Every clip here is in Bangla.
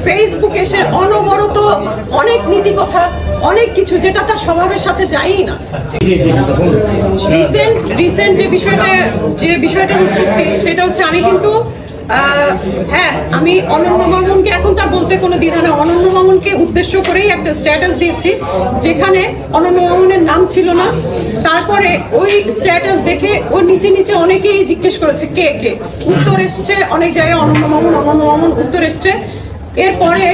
ফেসবুকে সে অনবরত অনেক নীতি কথা, অনেক কিছু যেটা তার স্বভাবের সাথে যায়ই না। রিসেন্ট যে বিষয়টার উৎপত্তি সেটা হচ্ছে আমি কিন্তু হ্যাঁ আমি অনন্য মামুনকে এখন তার বলতে কোনো দ্বিধা নেই, অনন্য মামুনকে উদ্দেশ্য করেই একটা স্ট্যাটাস দিয়েছি যেখানে অনন্য মামুনের নাম ছিল না। তারপরে ওই স্ট্যাটাস দেখে ওর নিচে নিচে অনেকেই জিজ্ঞেস করেছে কে কে, উত্তর এসছে অনেক জায়গায় অনন্য মামুন উত্তর এসছে। এরপরে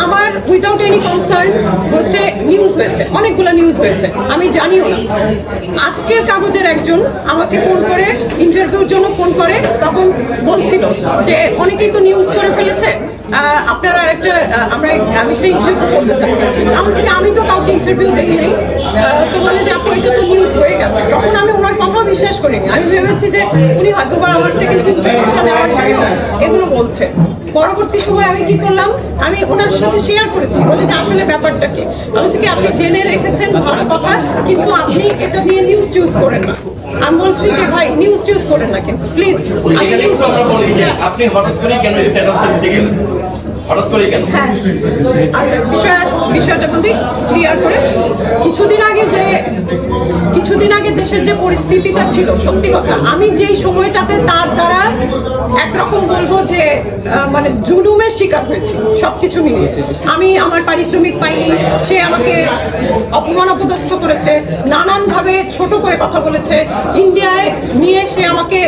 আমার উইদাউট এনি কনসার্ন হচ্ছে নিউজ হয়েছে, অনেকগুলো নিউজ হয়েছে, আমি জানিও না। আজকের কাগজের একজন আমাকে ফোন করে ইন্টারভিউর জন্য ফোন করে, তখন বলছিল যে অনেকেই তো নিউজ করে ফেলেছে, আপনারা একটা আমি একটা ইন্টারভিউ করতে চাচ্ছি। আমি তো কাউকে ইন্টারভিউ দেই নাই। তো বলে যে আপু এটা তো নিউজ হয়ে গেছে। তখন আমি ওনার কথাও বিশ্বাস করিনি, আমি ভেবেছি যে উনি হয়তো বা আমার থেকে ইন্টারভিউটা নেওয়ার জন্য এগুলো বলছে। পরবর্তী সময় আমি কি করলাম, আমি ওনার সাথে শেয়ার করেছি, বলে যে আসলে ব্যাপারটা কি। বলছি কি আপনি জেনে রেখেছেন ভালো কথা, কিন্তু আপনি এটা নিয়ে নিউজ টিউজ করেন না। আমি বলছি যে ভাই নিউজ টিউজ করেন না কিন্তু প্লিজ। আপনি হঠাৎ করে কেন স্ট্যাটাস দিতে গেলেন? হঠাৎ করে কেন? হ্যাঁ আচ্ছা বিষয়টা বলি ক্লিয়ার করে। কিছুদিন আগে দেশের যে পরিস্থিতিটা ছিল, সত্যি কথা আমি যেই সময়টাতে তার দ্বারা একরকম বলবো যে মানে জুলুমের শিকার হয়েছি সবকিছু মিলিয়ে। আমি আমার পারিশ্রমিক পাইনি, সে আমাকে অপমান অপদস্থ করেছে, নানানভাবে ছোট করে কথা বলেছে, ইন্ডিয়ায় নিয়ে সে আমাকে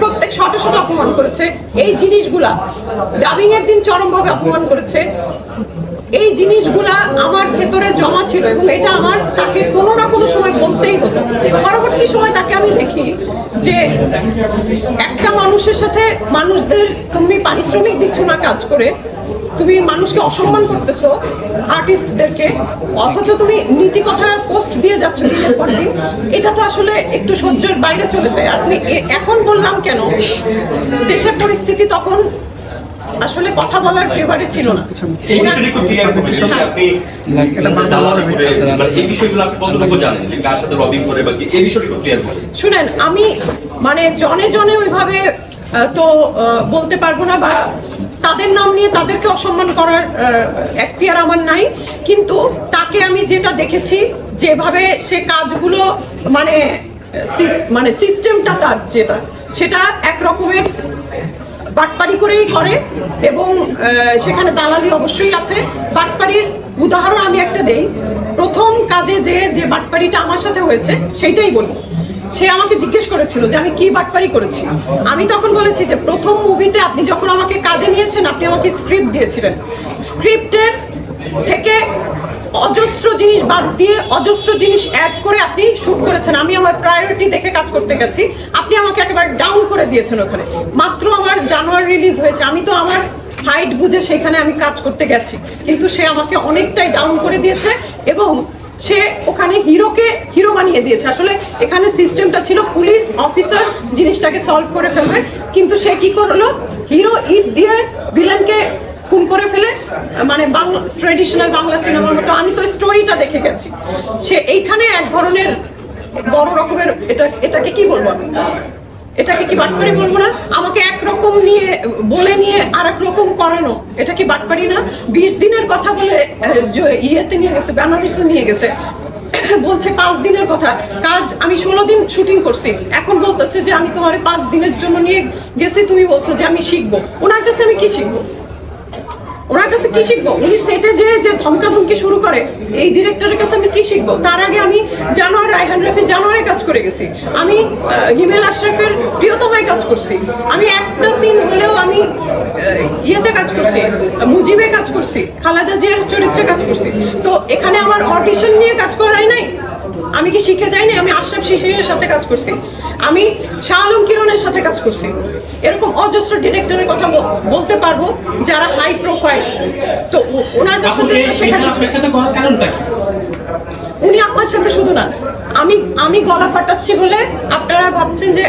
প্রত্যেক শটে অপমান করেছে। এই জিনিসগুলা ডাবিং এর দিন চরমভাবে অপমান করেছে। এই জিনিসগুলা আমার ভেতরে জমা ছিল এবং এটা আমার তাকে কোনো না কোনো সময় বলতেই হতো। পরবর্তী সময় তাকে আমি দেখি যে একটা মানুষের সাথে মানুষদের তুমি পারিশ্রমিক দিচ্ছ না কাজ করে, তুমি মানুষকে অসম্মান করতেছো আর্টিস্টদেরকে, অথচ তুমি নীতি কথা পোস্ট দিয়ে যাচ্ছ দিনের পর দিন। এটা তো আসলে একটু সহ্যের বাইরে চলে যায়। আপনি এখন বললাম কেন, দেশের পরিস্থিতি তখন আসলে কথা বলার ব্যাপারে ছিল না। এই বিষয়টা একটু ক্লিয়ার করুন। আপনি এই বিষয়গুলো আপনি কতটুকু জানেন যে কার সাথে লবিং করে বা এই বিষয়টা একটু ক্লিয়ার করুন। শুনেন, আমি মানে জনে ওইভাবে তো বলতে পারবো না, বা তাদের নাম নিয়ে তাদেরকে অসম্মান করার এখতিয়ার আমার নাই। কিন্তু তাকে আমি যেটা দেখেছি, যেভাবে সে কাজগুলো মানে সিস্টেমটা তার যেটা, সেটা এক রকমের বাটপাড়ি করেই করে এবং সেখানে দালালি অবশ্যই আছে। বাটপাড়ির উদাহরণ আমি একটা দেই। প্রথম কাজে যে বাটপাড়িটা আমার সাথে হয়েছে সেইটাই বলি। সে আমাকে জিজ্ঞেস করেছিল যে আমি কি বাটপাড়ি করেছি। আমি তখন বলেছি যে প্রথম মুভিতে আপনি যখন আমাকে কাজে নিয়েছেন, আপনি আমাকে স্ক্রিপ্ট দিয়েছিলেন, স্ক্রিপ্টের থেকে অজস্র জিনিস বাদ দিয়ে অজস্র জিনিস অ্যাড করে আপনি শুট করেছেন। আমি আমার প্রায়োরিটি দেখে কাজ করতে গেছি, আপনি আমাকে একেবারে ডাউন করে দিয়েছেন। ওখানে মাত্র আমার জানুয়ারি রিলিজ হয়েছে, আমি তো আমার হাইট বুঝে সেখানে আমি কাজ করতে গেছি, কিন্তু সে আমাকে অনেকটাই ডাউন করে দিয়েছে এবং সে ওখানে হিরোকে হিরো বানিয়ে দিয়েছে। আসলে এখানে সিস্টেমটা ছিল পুলিশ অফিসার জিনিসটাকে সলভ করে ফেলবে, কিন্তু সে কি করলো, হিরো ইট দিয়ে ভিলেনকে খুন করে ফেলে, মানে বাংলা ট্রেডিশনাল বাংলা সিনেমার মতো। আমি তো স্টোরিটা দেখে গেছি। সে এইখানে এক ধরনের বড় রকমের এটাকে কি বলবো, এটাকে কি বাটপাড়ি বলবো না? আমাকে একরকম বলে নিয়ে আর এক রকম করানো, এটা কি বাটপাড়ি না? 20 দিনের কথা বলে ইয়েতে নিয়ে গেছে, বেনারসে নিয়ে গেছে, বলছে 5 দিনের কথা। কাজ আমি 16 দিন শুটিং করছি, এখন বলতেছে যে আমি তোমার 5 দিনের জন্য নিয়ে গেছি, তুমি বলছো যে আমি শিখবো। ওনার কাছে আমি কি শিখবো? উনি সেটে যে ধমকাধমকি শুরু করে, এই ডিরেক্টরের কাছে আমি কি শিখবো? তার আগে আমি রায়হান রাফি জানোয়ারে কাজ করে গেছি, আমি হিমেল আশরাফের প্রিয়তমায় কাজ করছি, আমি একটা সিন হলেও আমি ইয়েতে কাজ করছি, মুজিবে কাজ করছি, খালেদা জিয়ার চরিত্রে কাজ করছি। তো এখানে আমার অডিশন নিয়ে কাজ করাই নাই, আমি কি শিখে যাইনি? আমি আশরাফ শিশিরের সাথে কাজ করছি, আমি শাহ আলম কিরণের সাথে কাজ করছি। এরকম অজস্র ডিরেক্টরের কথা বলতে পারবো যারা হাই প্রোফাইল। তো ওনার কাছে উনি আমার সাথে শুধু না, আমি গলা ফাটাচ্ছি বলে আপনারা ভাবছেন যে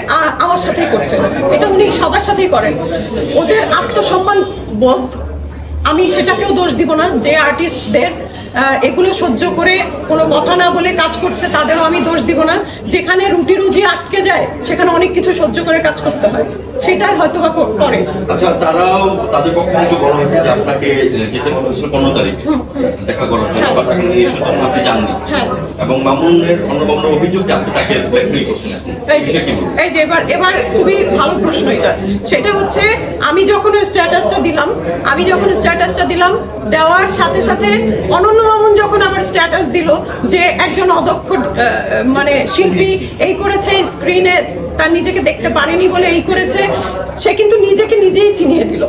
আমার সাথেই করছেন, এটা উনি সবার সাথেই করেন। ওদের আত্মসম্মান বোধ আমি সেটাকেও দোষ দিব না। যে আর্টিস্টদের এগুলো সহ্য করে কোনো কথা না বলে কাজ করছে তাদেরও আমি দোষ দিব না। যেখানে রুটি রুজি আটকে যায় সেখানে অনেক কিছু সহ্য করে কাজ করতে হয়, সেটাই হয়তো বা করে। আচ্ছা, তারাও তাদের পক্ষ থেকে বলা হয়েছে যে আপনাকে যেতে কথা হয়েছিল 15 তারিখে দেখা করার জন্য, বাট এখন এই সুযোগ আপনি জাননি, এবং মামুনের অন্যতম অভিযোগ যে আপনি তাকে ব্ল্যাকমেইল করছেন। এই যে এবার খুবই ভালো প্রশ্ন এটা। সেটা হচ্ছে আমি যখন স্ট্যাটাসটা দিলাম দেওয়ার সাথে সাথে অনন্য মামুন যখন আবার স্ট্যাটাস দিল যে একজন অদক্ষ মানে শিল্পী এই করেছে, স্ক্রিনে তার নিজেকে দেখতে পারেনি বলে এই করেছে, সে কিন্তু নিজেকে নিজেই চিনিয়ে দিল।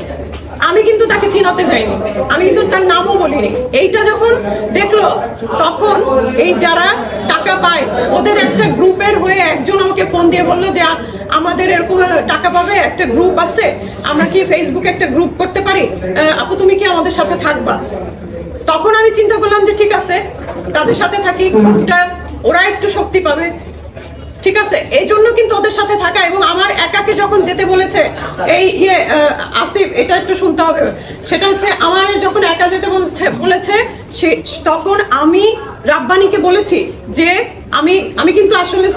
আমি কিন্তু তাকে চিনাতে যাইনি, আমি কিন্তু তার নামও বলিনি। এইটা যখন দেখলো তখন এই যারা টাকা পায় ওদের একটা গ্রুপের হয়ে একজন আমাকে ফোন দিয়ে বললো যে আমাদের এরকম টাকা পাবে, একটা গ্রুপ আছে, আমরা কি ফেসবুকে একটা গ্রুপ করতে পারি, আপু তুমি কি আমাদের সাথে থাকবা? তখন আমি চিন্তা করলাম যে ঠিক আছে, তাদের সাথে থাকি, ওরা একটু শক্তি পাবে, ঠিক আছে। এই জন্য কিন্তু ওদের সাথে থাকা। এবং আমার একাকে যখন যেতে বলেছে এই আসিফ, এটা একটু শুনতে হবে, সেটা হচ্ছে আমার যখন একা যেতে বলেছে তখন আমি রাব্বানিকে বলেছি যে আমি কিন্তু আসলে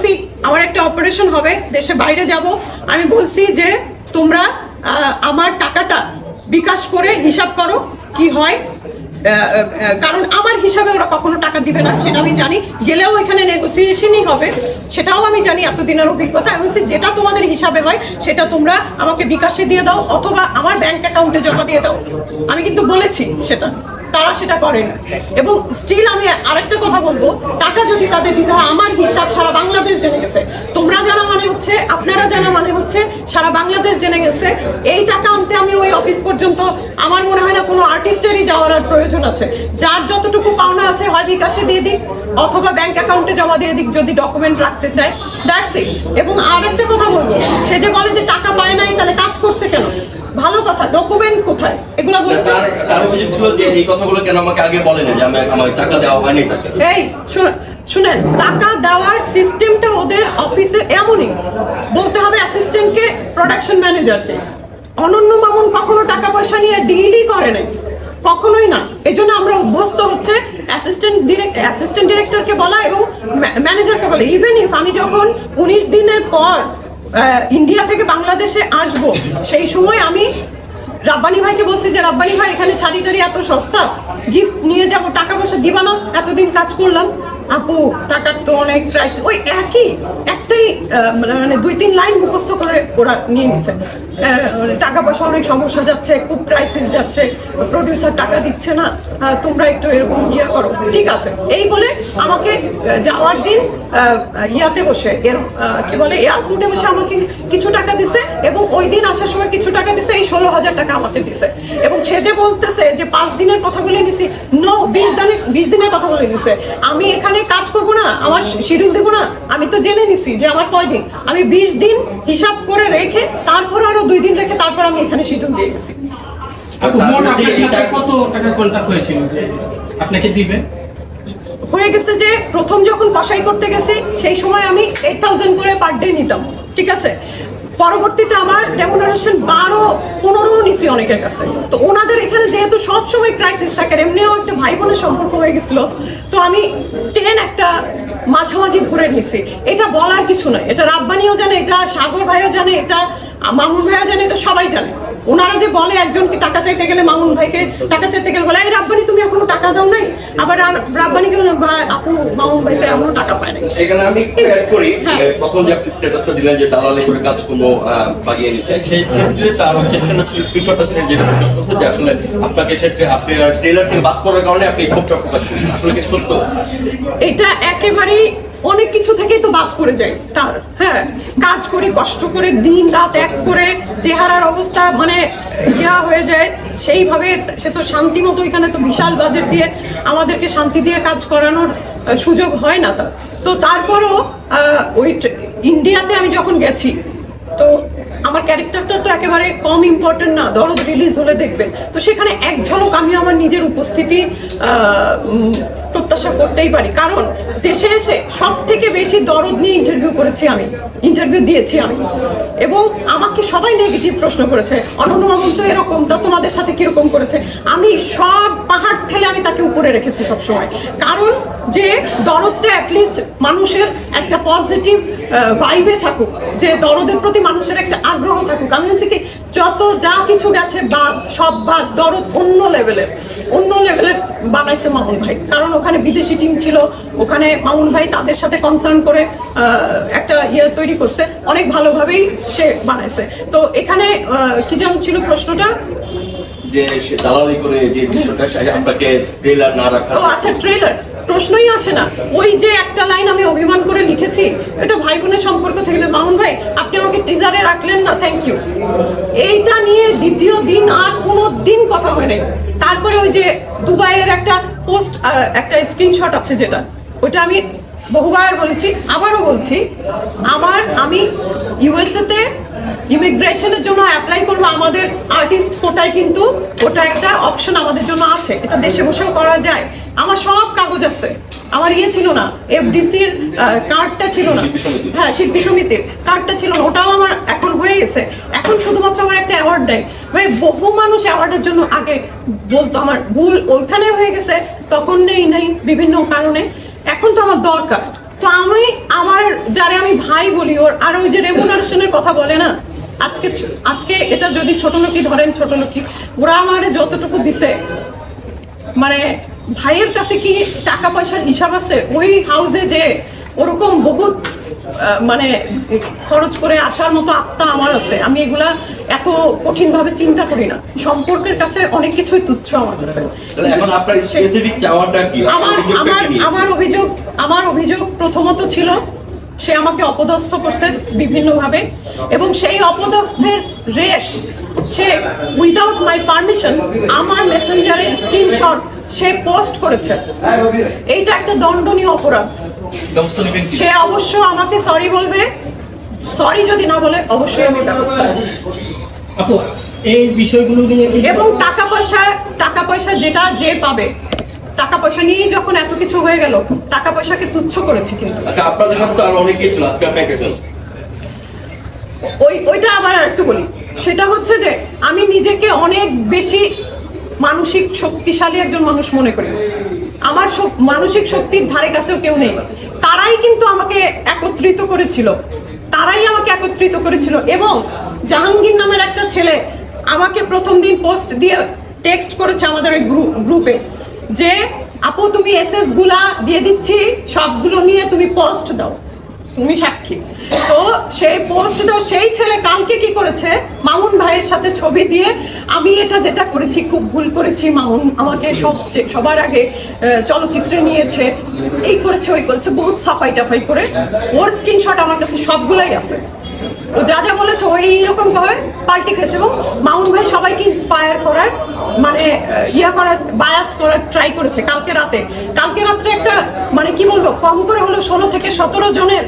আমার একটা অপারেশন হবে, দেশে বাইরে যাব, আমি বলছি যে তোমরা আমার টাকাটা বিকাশ করে হিসাব করো কি হয়, কারণ আমার হিসাবে ওরা কখনো টাকা দিবে না, সেটা আমি জানি। গেলেও এখানে নেগোসিয়েশনই হবে, সেটাও আমি জানি এতদিনের অভিজ্ঞতা। আমি বলছি যেটা তোমাদের হিসাবে হয় সেটা তোমরা আমাকে বিকাশে দিয়ে দাও অথবা আমার ব্যাংক অ্যাকাউন্টে জমা দিয়ে দাও। আমি কিন্তু বলেছি সেটা, তারা সেটা করেন। এবং স্টিল আমি আরেকটা কথা বলবো, টাকা যদি তাদের দিতে হয়, আমার হিসাব সারা বাংলাদেশ জেনে গেছে। তোমরা জানা মানে হচ্ছে, আপনারা জানা মানে হচ্ছে সারা বাংলাদেশ জেনে গেছে। এই টাকা আনতে আমি ওই অফিস পর্যন্ত আমার মনে হয় না কোনো আর্টিস্টেরই যাওয়ার আর প্রয়োজন আছে। যার যতটুকু পাওনা আছে হয় বিকাশে দিয়ে দিক অথবা ব্যাংক অ্যাকাউন্টে জমা দিয়ে দিক যদি ডকুমেন্ট রাখতে চায়, দ্যাটস ইট। এবং আরেকটা কথা বলবো, সে যে বলে যে টাকা পায় নাই তাহলে কাজ করছে কেন, ভালো কথা, ডকুমেন্ট কোথায় এগুলো বলছে? তার অভিযোগ ছিল যে এই কথাগুলো কেন আমাকে আগে বলেন যে আমার টাকা দেওয়া হয়নি তাকে। এই শুনেন, টাকা দেওয়ার সিস্টেমটা ওদের অফিসে এমনই, বলতে হবে অ্যাসিস্ট্যান্টকে, প্রোডাকশন ম্যানেজারকে। অনন্য মামুন কখনো টাকা পয়সা নিয়ে ডিলই করে নাই, কখনোই না। এই জন্য আমরা অভ্যস্ত হচ্ছে অ্যাসিস্ট্যান্ট ডিরেক্টরকে বলা এবং ম্যানেজারকে বলা। ইভেন ইফ আমি যখন 19 দিনের পর ইন্ডিয়া থেকে বাংলাদেশে আসবো, সেই সময় আমি রাব্বানি ভাইকে বলছি যে রাব্বানি ভাই এখানে শাড়ি টাড়ি এত সস্তা, গিফট নিয়ে যাব, টাকা পয়সা দিবা না? এতদিন কাজ করলাম, আপু টাকার তো অনেক প্রাইস। ওই একটাই মানে 2-3 লাইন মুখস্থ করে ওরা নিয়ে নিছে। টাকা পয়সা অনেক সমস্যা যাচ্ছে, খুব ক্রাইসিস যাচ্ছে, প্রডিউসার টাকা দিচ্ছে না, তোমরা একটু এরকম করো, ঠিক আছে। এই বলে আমাকে যাওয়ার দিন ইয়াতে বসে কি বলে এয়ারপোর্টে বসে আমাকে কিছু টাকা দিছে এবং ওই দিন আসার সময় কিছু টাকা দিছে, এই 16,000 টাকা আমাকে দিছে। এবং সে যে বলতেছে যে 5 দিনের কথা বলে নিছি, 20 দিনের কথা বলে নিছে। আমি এখানে কাজ করব না, আমার শিডিউল দেবো না, আমি তো জেনে নিছি যে আমার কয়দিন, আমি 20 দিন হিসাব করে রেখে তারপর আরো 2 দিন রেখে তারপর আমি এখানে শিডিউল দিয়ে গেছি। কত টাকা কন্ট্রাক্ট হয়েছিল যে আপনাকে দিবে? হয়ে গেছে যে প্রথম যখন কসাই করতে গেছি সেই সময় আমি 8,000 করে পার ডে নিতাম, ঠিক আছে। পরবর্তীতে আমার রেমুনারেশন 12-15 নিছি অনেকের কাছে। তো ওনাদের এখানে যেহেতু সব সময় ক্রাইসিস থাকে, এমনিও একটা ভাই বোনের সম্পর্ক হয়ে গেছিল, তো আমি 10 একটা মাঝামাঝি ধরে নিছি। এটা বলার কিছু নয়, এটা রাব্বানিও জানে, এটা সাগর ভাইও জানে, এটা মামুন ভাইও জানে, এটা সবাই জানে। ওনারা যে বলে একজনকে টাকা চাইতে গেলে, মামুন ভাইকে টাকা চাইতে গেলে বলে এই রাব্বানি তুমি এখনো টাকা দাও নাই, আবার রাব্বানিকে বলে ভাই আপু মামুন ভাই তো এখনো টাকা পায় নাই। এখানে আমি একটু অ্যাড করি, প্রথম যে আপনি স্ট্যাটাসটা দিলেন যে দালালি করে কাজগুলো বাগিয়ে নিচ্ছে, সেই ক্ষেত্রে তার অবজেকশনটা ছিল, স্ক্রিনশটটা ছিল যেটা প্রকাশ করছে যে আসলে আপনাকে সেটা আপনি ট্রেলার থেকে বাদ করার কারণে আপনি ক্ষোভটা প্রকাশ করছেন, আসলে কি সত্য? এটা একেবারেই অনেক কিছু থেকেই তো বাদ করে যায় তার। হ্যাঁ, কাজ করি কষ্ট করে দিন রাত এক করে, চেহারার অবস্থা মানে ইয়া হয়ে যায়, সেইভাবে সে তো শান্তি মতো, এখানে তো বিশাল বাজেট দিয়ে আমাদেরকে শান্তি দিয়ে কাজ করানোর সুযোগ হয় না তার। তো তারপরও ওই ইন্ডিয়াতে আমি যখন গেছি, তো আমার ক্যারেক্টারটা তো একেবারে কম ইম্পর্টেন্ট না, দরদ রিলিজ হলে দেখবেন। তো সেখানে এক ঝলক আমি আমার নিজের উপস্থিতি প্রত্যাশা করতেই পারি, কারণ দেশে এসে সব থেকে বেশি দরদ নিয়ে ইন্টারভিউ দিয়েছি আমি, এবং আমাকে সবাই নেগেটিভ প্রশ্ন করেছে, অনন্য মামুন তো এরকম, তো তোমাদের সাথে কিরকম করেছে। আমি সব পাহাড় ঠেলে আমি তাকে উপরে রেখেছি সবসময়, কারণ যে দরদটা অ্যাটলিস্ট মানুষের একটা পজিটিভ ভাইবে থাকুক, যে দরদের প্রতি মানুষের একটা আগ্রহ থাকুক। আমি হচ্ছে কি, যত যা কিছু গেছে বাদ, সব বাদ, দরদ অন্য লেভেলের বানাইছে মামুন ভাই, কারণ ওখানে বিদেশি টিম ছিল, ওখানে মামুন ভাই তাদের সাথে কনসার্ন করে একটা তৈরি করছে, অনেক ভালোভাবেই সে বানাইছে। তো এখানে কি যেমন ছিল প্রশ্নটা, যে সে দালালি করে যে বিষয়টা আপনাকে ট্রেলার না রাখা। ও আচ্ছা, ট্রেলার প্রশ্নই আসে না। ওই যে একটা লাইন আমি অভিমান করে লিখেছি, এটা ভাই বোনের সম্পর্ক থেকে, মামুন ভাই আপনি আমাকে টিজারে রাখলেন না, থ্যাংক ইউ, এইটা নিয়ে দ্বিতীয় দিন আর কোনো দিন কথা হয় নাই। তারপরে ওই যে দুবাইয়ের একটা পোস্ট, একটা স্ক্রিনশট আছে, যেটা ওইটা আমি বহুবার বলেছি, আবারও বলছি, আমি ইউএসএ তে ইমিগ্রেশনের জন্য অ্যাপ্লাই করবো, আমাদের আর্টিস্ট কোটায় কিন্তু ওটা একটা অপশন আমাদের জন্য আছে, এটা দেশে বসেও করা যায়। আমার সব কাগজ আছে, আমার ছিল না, এফডিসির কার্ডটা ছিল না, হ্যাঁ শিল্পী সমিতির কার্ডটা ছিল না, ওটাও আমার এখন হয়ে গেছে। এখন শুধুমাত্র আমার একটা অ্যাওয়ার্ড দেয় ভাই, বহু মানুষ অ্যাওয়ার্ডের জন্য আগে বলতো, আমার ভুল ওইখানে হয়ে গেছে, তখন নেই বিভিন্ন কারণে, এখন তো আমার দরকার। তো আমার যারা আমি ভাই বলি, ওর আর ওই যে রেমুনারেশনের কথা বলে না, আজকে এটা যদি ছোট লোকই ধরেন, ছোট লোকই, ওরা আমার যতটুকু দিছে, মানে ভাইয়ের কাছে কি টাকা পয়সার হিসাব আছে? ওই হাউসে যে ওরকম বহুত মানে খরচ করে আসার মতো আত্মা আমার আছে, আমি এগুলা এত কঠিন ভাবে চিন্তা করি না। সম্পর্কের কাছে অনেক কিছুই তুচ্ছ আমার কাছে। এখন আপনার স্পেসিফিক চাওয়াটা কি? আমার অভিযোগ প্রথমত ছিল সে আমাকে অপদস্থ করছে বিভিন্নভাবে, এবং সেই অপদস্থের রেশ সে উইদাউট মাই পারমিশন আমার মেসেঞ্জারের স্ক্রিনশট সে পোস্ট করেছে। এইটা একটা দণ্ডনীয় অপরাধ। সে অবশ্য আমাকে সরি বলবে, সরি যদি না বলে অবশ্যই আমি ব্যবস্থা নেব। আপু এই বিষয়গুলো নিয়ে, এবং টাকা পয়সা যেটা যে পাবে, টাকা পয়সা নিয়েই যখন এত কিছু হয়ে গেল, টাকা পয়সাকে তুচ্ছ করেছি। কিন্তু আচ্ছা, আপনাদের সাথে তো আরো অনেকেই ছিল, আজকে আপনি একটা ওইটা আবার একটু বলি, সেটা হচ্ছে যে আমি নিজেকে অনেক বেশি মানসিক শক্তিশালী একজন মানুষ মনে করি। আমার মানসিক শক্তির ধারে কাছেও কেউ নেই। তারাই কিন্তু আমাকে একত্রিত করেছিল, এবং জাহাঙ্গীর নামের একটা ছেলে আমাকে প্রথম দিন পোস্ট দিয়ে টেক্সট করেছে আমাদের ওই গ্রুপে, যে আপু তুমি এসএস গুলা দিয়ে দিচ্ছি, সবগুলো নিয়ে তুমি পোস্ট দাও, তুমি সাক্ষী। তো সেই পোস্ট দাও, সেই ছেলে কালকে কি করেছে, মামুন ভাইয়ের সাথে ছবি দিয়ে, আমি এটা যেটা করেছি খুব ভুল করেছি, মামুন আমাকে সবার আগে চলচ্চিত্রে নিয়েছে, এই করেছে ওই করেছে, বহুত সাফাই টাফাই করে। ওর স্ক্রিনশট আমার কাছে সবগুলাই আছে, ও যা বলেছে ওই রকম ভাবে পাল্টে খেয়েছে। এবং মামুন ভাই সবাইকে ইন্সপায়ার করার, মানে বায়াস করার ট্রাই করেছে। কালকে রাত্রে একটা, মানে কি বলবো, কম করে হলো 16 থেকে 17 জনের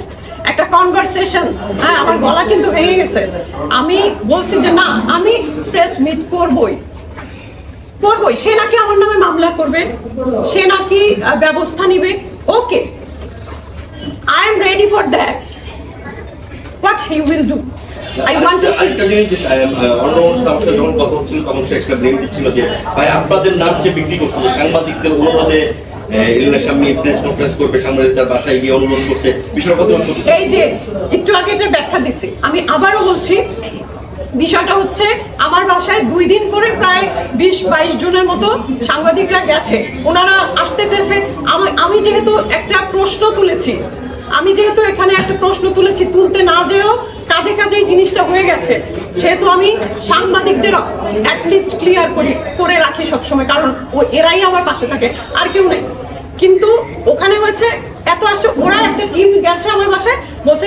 একটা কনভারসেশন। হ্যাঁ, আমার গলা কিন্তু ভেঙে গেছে। আমি বলছি যে না, আমি প্রেস মিট করবই। সে নাকি আমার নামে মামলা করবে, সে নাকি ব্যবস্থা নিবে। Okay, I am ready for that. What he will do. I want to see. একটা জিনিস, অন্য অনুষ্ঠানে যখন কথা হচ্ছিল তখন সে একটা ব্লেম দিচ্ছিল যে ভাই আপনাদের নাম সে বিক্রি করছে, যে সাংবাদিকদের অনুরোধে এলাকার সামনে প্রেস কনফারেন্স করবে, সাংবাদিকদের বাসায় গিয়ে অনুরোধ করছে, বিষয়টা কত সত্যি? এই যে একটু আগে এটার ব্যাখ্যা দিছি, আমি আবারও বলছি, বিষয়টা হচ্ছে আমার বাসায় 2 দিন করে প্রায় 20-22 জনের মতো সাংবাদিকরা গেছে। ওনারা আসতে চেয়েছে। আমি যেহেতু একটা প্রশ্ন তুলেছি, তুলতে না যেও কাজেই জিনিসটা হয়ে গেছে, সেহেতু আমি সাংবাদিকদের অ্যাটলিস্ট ক্লিয়ার করে রাখি সবসময়, কারণ এরাই আমার পাশে থাকে, আর কেউ নেই। কিন্তু ওখানে হয়েছে এত আসে, ওরা একটা টিম গেছে আমার বাসায়, বলছে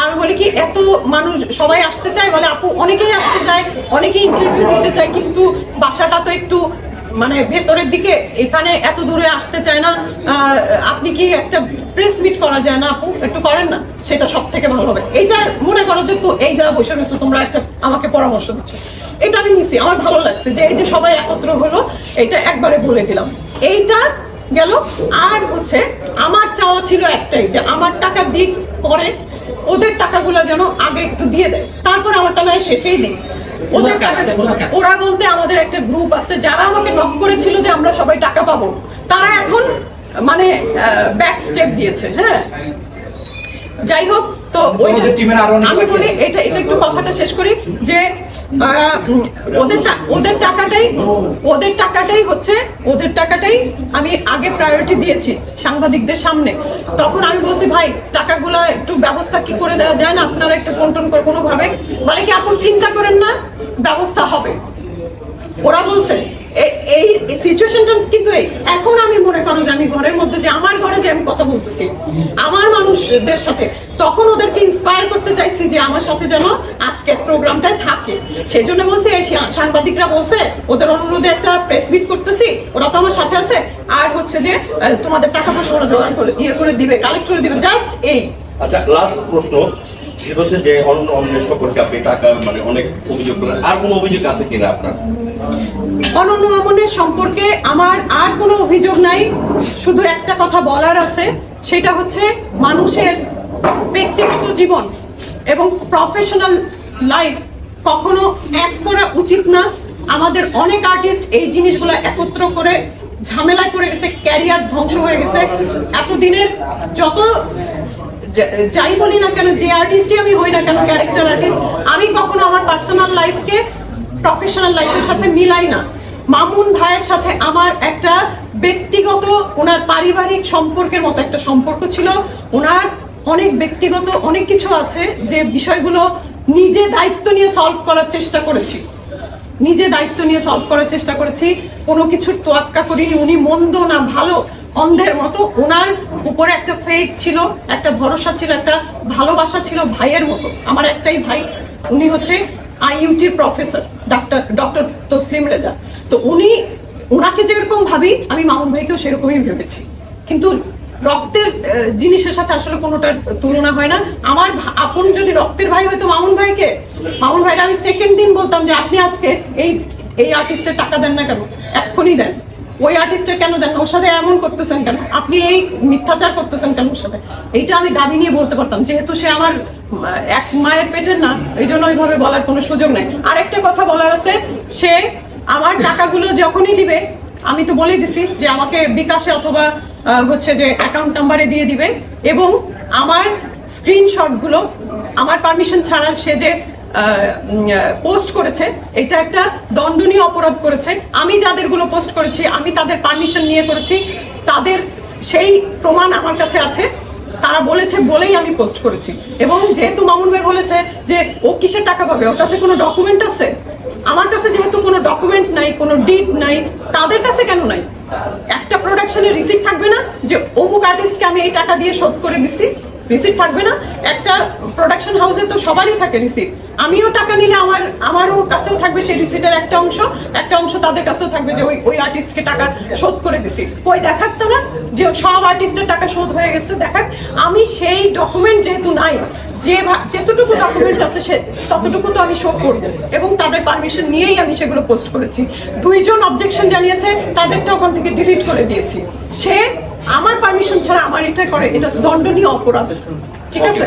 আমি বলি কি এত মানুষ সবাই আসতে চায়, বলে আপু অনেকেই আসতে চায়, অনেকেই ইন্টারভিউ নিতে চায়, কিন্তু বাসাটা তো একটু মানে ভেতরের দিকে, এখানে এত দূরে আসতে চায় না, আপনি কি একটা প্রেস মিট করা যায় না আপু, একটু করেন না, সেটা সব থেকে ভালো হবে। এইটা মনে করো যে তো এই যারা বসে রয়েছে তোমরা একটা আমাকে পরামর্শ দিচ্ছ, এটা আমি নিছি, আমার ভালো লাগছে যে এই যে সবাই একত্র হলো, এটা একবারে বলে দিলাম। এইটা গেল। আর হচ্ছে আমার চাওয়া ছিল একটাই, যে আমার টাকা দিক পরে ওদের টাকাগুলো যেন আগে একটু দিয়ে দেয়, তারপর আমার টাকা শেষেই দিই। ওদের টাকা ওরা বলতে আমাদের একটা গ্রুপ আছে যারা আমাকে নক করেছিল যে আমরা সবাই টাকা পাবো, তারা এখন মানে ব্যাক স্টেপ দিয়েছে। হ্যাঁ, যাই হোক, তো আমি বলি এটা একটু কথাটা শেষ করি যে ওদের টাকাটাই আমি আগে প্রায়োরিটি দিয়েছি সাংবাদিকদের সামনে। তখন আমি বলছি ভাই টাকাগুলো একটু ব্যবস্থা কি করে দেওয়া যায় না, আপনারা একটু ফোন টোন করে কোনো ভাবে, বলে কি আপনি চিন্তা করেন না, ব্যবস্থা হবে। ওরা বলছে এই সিচুয়েশনটা কিন্তু এখন আমি মনে করো যে আমি ঘরের মধ্যে যে আমার ঘরে যে আমি কথা বলতেছি আমার মানুষদের সাথে, তখন ওদেরকে ইন্সপায়ার করতে চাইছি যে আমার সাথে যেন আজকে প্রোগ্রামটায় থাকে। সেই জন্য বলছি এই সাংবাদিকরা বলছে ওদের অনুরোধে একটা প্রেস মিট করতেছি, ওরা তো আমার সাথে আছে, আর হচ্ছে যে তোমাদের টাকা পয়সা ওরা জোগাড় করে করে দিবে, কালেক্ট করে দিবে, জাস্ট এই। আচ্ছা, লাস্ট প্রশ্ন সেটা হচ্ছে যে অনন্য সম্পর্কে আপনি টাকা মানে অনেক অভিযোগ করেন, আর কোনো অভিযোগ আছে কিনা আপনার? অনন্য আমনের সম্পর্কে আমার আর কোনো অভিযোগ নাই, শুধু একটা কথা বলার আছে, সেটা হচ্ছে মানুষের ব্যক্তিগত জীবন এবং প্রফেশনাল লাইফ কখনো এক করা উচিত না। আমাদের অনেক আর্টিস্ট এই জিনিসগুলো একত্র করে ঝামেলায় পড়ে গেছে, ক্যারিয়ার ধ্বংস হয়ে গেছে। এতদিনের যত যাই বলি না কেন, যে আর্টিস্টই আমি হই না কেন, ক্যারেক্টার আর্টিস্ট, আমি কখনো আমার পার্সোনাল লাইফকে প্রফেশনাল লাইফের সাথে মিলাই না। মামুন ভাইয়ের সাথে আমার একটা ব্যক্তিগত, ওনার পারিবারিক সম্পর্কের মতো একটা সম্পর্ক ছিল। ওনার অনেক ব্যক্তিগত অনেক কিছু আছে যে বিষয়গুলো নিজে দায়িত্ব নিয়ে সলভ করার চেষ্টা করেছি, কোনো কিছুর তোয়াক্কা করিনি। উনি মন্দ না ভালো অন্ধের মতো, ওনার উপরে একটা ফেথ ছিল, একটা ভরসা ছিল, একটা ভালোবাসা ছিল ভাইয়ের মতো। আমার একটাই ভাই, উনি হচ্ছে আইইউটির প্রফেসর ডক্টর তসলিম রেজা। তো ওনাকে যেরকম ভাবি আমি মামুন ভাইকেও সেরকমই ভেবেছি, কিন্তু রক্তের জিনিসের সাথে আসলে কোনোটার তুলনা হয় না। আমার আপন যদি রক্তের ভাই হয়তো মামুন ভাইরা আমি সেকেন্ড দিন বলতাম যে আপনি আজকে এই আর্টিস্টের টাকা দেন না কেন, এক্ষুনি দেন, ওই আর্টিস্টের কেন দেন, ওর সাথে এমন করতেছেন কেন, আপনি এই মিথ্যাচার করতেছেন কেন ওর সাথে, এইটা আমি দাবি নিয়ে বলতে পারতাম। যেহেতু সে আমার এক মায়ের পেটের না, এই জন্য ওইভাবে বলার কোনো সুযোগ নেই। আরেকটা কথা বলার আছে, সে আমার টাকাগুলো যখনই দিবে আমি তো বলে দিছি যে আমাকে বিকাশে অথবা হচ্ছে যে অ্যাকাউন্ট নাম্বারে দিয়ে দিবে, এবং আমার স্ক্রিনশটগুলো আমার পারমিশন ছাড়া সে যে পোস্ট করেছে, এটা একটা দণ্ডনীয় অপরাধ করেছে। আমি যাদেরগুলো পোস্ট করেছি আমি তাদের পারমিশন নিয়ে করেছি, তাদের সেই প্রমাণ আমার কাছে আছে, তারা বলেছে বলেই আমি পোস্ট করেছি। এবং যেহেতু মামুন ভাই বলেছে যে ও কিসের টাকা পাবে, ওর কাছে কোনো ডকুমেন্ট আছে, আমার কাছে যেহেতু কোনো ডকুমেন্ট নাই, কোনো ডিট নাই, তাদের কাছে কেন নাই? একটা প্রোডাকশনের রিসিপ্ট থাকবে না যে অমুক আর্টিস্টকে আমি এই টাকা দিয়ে শোধ করে দিচ্ছি? রিসিপ্ট থাকবে না? একটা প্রোডাকশন হাউসে তো সবারই থাকে রিসিপ্ট। আমিও টাকা নিলে আমারও কাছেও থাকবে সেই রিসিপ্টের একটা অংশ তাদের কাছেও থাকবে যে ওই আর্টিস্টকে টাকা শোধ করে দিছি। ওই দেখাক তো না যে সব আর্টিস্টের টাকা শোধ হয়ে গেছে, দেখাক। আমি সেই ডকুমেন্ট যেহেতু নাই, যেতটুকু ডকুমেন্ট আছে সে ততটুকু তো আমি শো করব, এবং তাদের পারমিশন নিয়েই আমি সেগুলো পোস্ট করেছি। 2 জন অবজেকশন জানিয়েছে, তাদেরটা ওখান থেকে ডিলিট করে দিয়েছি। সে আমার পারমিশন ছাড়া আমার এটা করে, এটা দণ্ডনীয় অপরাধ। ঠিক আছে?